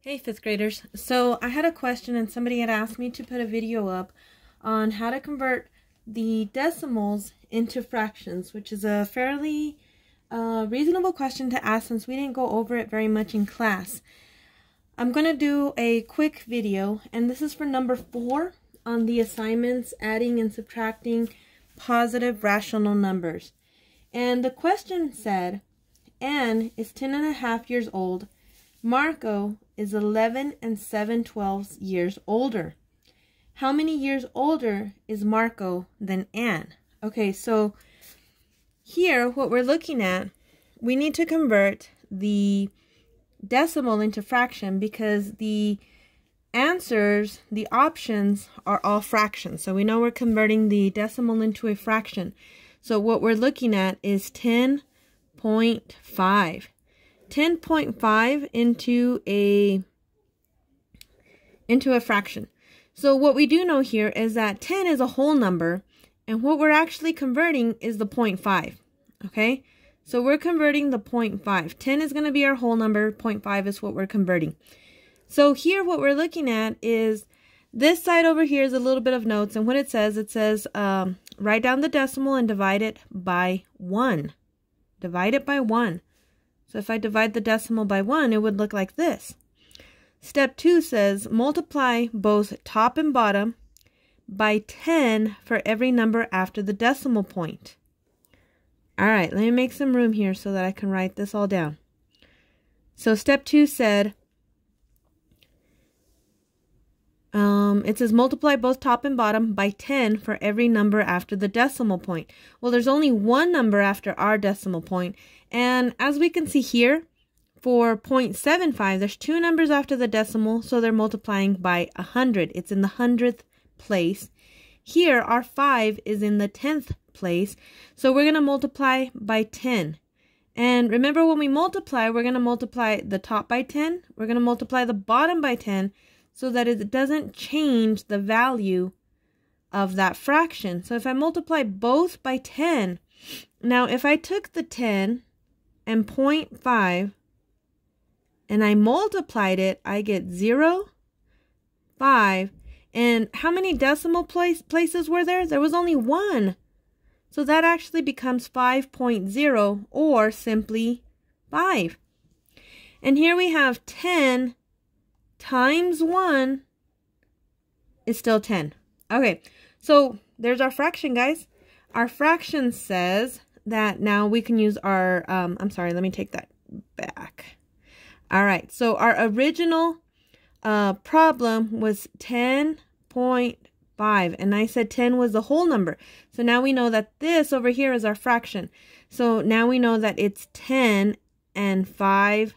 Hey fifth graders, so I had a question and somebody had asked me to put a video up on how to convert the decimals into fractions, which is a fairly reasonable question to ask since we didn't go over it very much in class. I'm going to do a quick video, and this is for number 4 on the assignments, adding and subtracting positive rational numbers. And the question said, Anne is 10.5 years old. Marco is 11 and 7/12 years older. How many years older is Marco than Anne? Okay, so here what we're looking at, we need to convert the decimal into fraction because the answers, the options are all fractions. So we know we're converting the decimal into a fraction. So what we're looking at is 10.5. 10.5 into a fraction. So what we do know here is that 10 is a whole number, and what we're actually converting is the 0.5. Okay, so we're converting the 0.5. 10 is going to be our whole number, 0.5 is what we're converting. So here what we're looking at is this side over here is a little bit of notes, and what it says write down the decimal and divide it by 1. Divide it by 1. So if I divide the decimal by 1, it would look like this. Step 2 says multiply both top and bottom by 10 for every number after the decimal point. All right, let me make some room here so that I can write this all down. So step 2 said, it says multiply both top and bottom by 10 for every number after the decimal point. Well, there's only one number after our decimal point. And as we can see here, for 0.75, there's two numbers after the decimal, so they're multiplying by 100. It's in the 100th place. Here, our 5 is in the 10th place, so we're going to multiply by 10. And remember, when we multiply, we're going to multiply the top by 10. We're going to multiply the bottom by 10 so that it doesn't change the value of that fraction. So if I multiply both by 10, now if I took the 10 and 0.5 and I multiplied it, I get 0, 5. And how many decimal places were there? There was only one. So that actually becomes 5.0, or simply 5. And here we have 10 times 1 is still 10. Okay, so there's our fraction, guys. Our fraction says that now we can use our, I'm sorry, let me take that back. All right, so our original problem was 10.5, and I said 10 was the whole number. So now we know that this over here is our fraction. So now we know that it's 10 and 5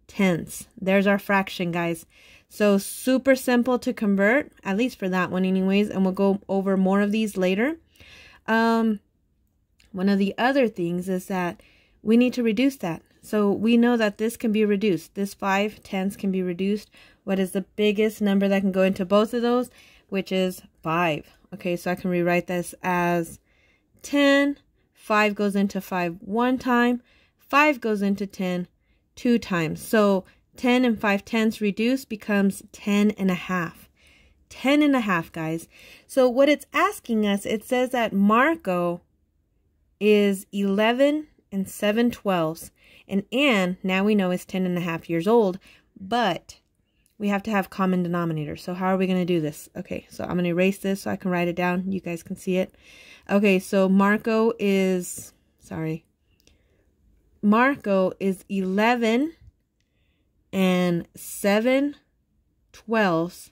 tenths. There's our fraction, guys. So super simple to convert, at least for that one anyways, and we'll go over more of these later. One of the other things is that we need to reduce that. So we know that this can be reduced. This 5 tenths can be reduced. What is the biggest number that can go into both of those? Which is 5. Okay, so I can rewrite this as 10. 5 goes into 5 one time. 5 goes into 10 2 times. So 10 and 5 tenths reduced becomes 10.5. 10.5, guys. So what it's asking us, it says that Marco is 11 and 7/12. And Anne, now we know, is 10.5 years old, but we have to have common denominators. So how are we going to do this? Okay, so I'm going to erase this so I can write it down. You guys can see it. Okay, so Marco is 11 and 7/12,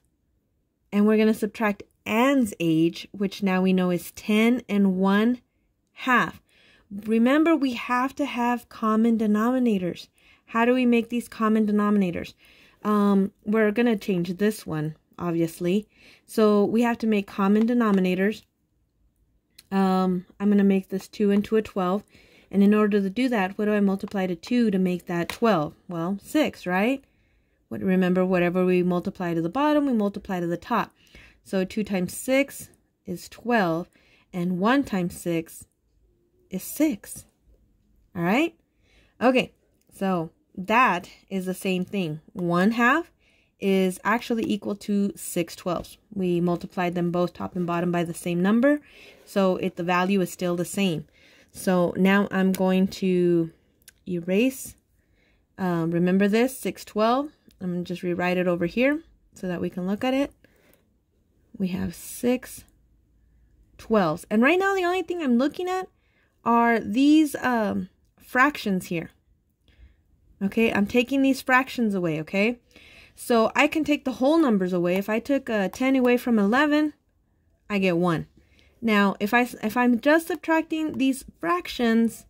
and we're going to subtract Anne's age, which now we know is 10 and 1/2. Remember, we have to have common denominators. How do we make these common denominators? We're going to change this one, obviously. So we have to make common denominators. I'm going to make this 2 into a 12. And in order to do that, what do I multiply to 2 to make that 12? Well, 6, right? Remember, whatever we multiply to the bottom, we multiply to the top. So 2 times 6 is 12, and 1 times 6 is 6. All right? Okay, so that is the same thing. 1/2 is actually equal to 6/12. We multiplied them both top and bottom by the same number, so the value is still the same. So now I'm going to erase. Remember this, 6/12. I'm going to just rewrite it over here so that we can look at it. We have 6/12. And right now the only thing I'm looking at are these fractions here. Okay, I'm taking these fractions away, okay? So I can take the whole numbers away. If I took 10 away from 11, I get 1. Now, if I'm just subtracting these fractions,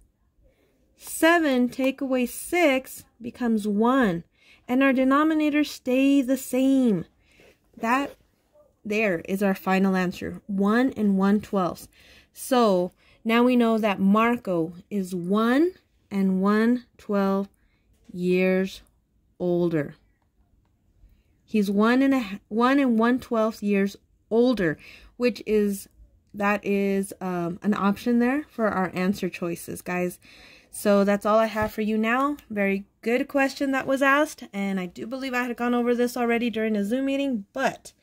7 take away 6 becomes 1. And our denominators stay the same. That there is our final answer, 1 1/12. So now we know that Marco is 1 1/12 years older. He's 1 1/12 years older, which is an option there for our answer choices, guys. So that's all I have for you now. Very good question that was asked, and I do believe I had gone over this already during a Zoom meeting, but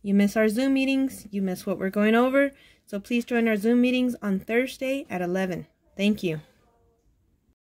you miss our Zoom meetings, you miss what we're going over, so please join our Zoom meetings on Thursday at 11. Thank you.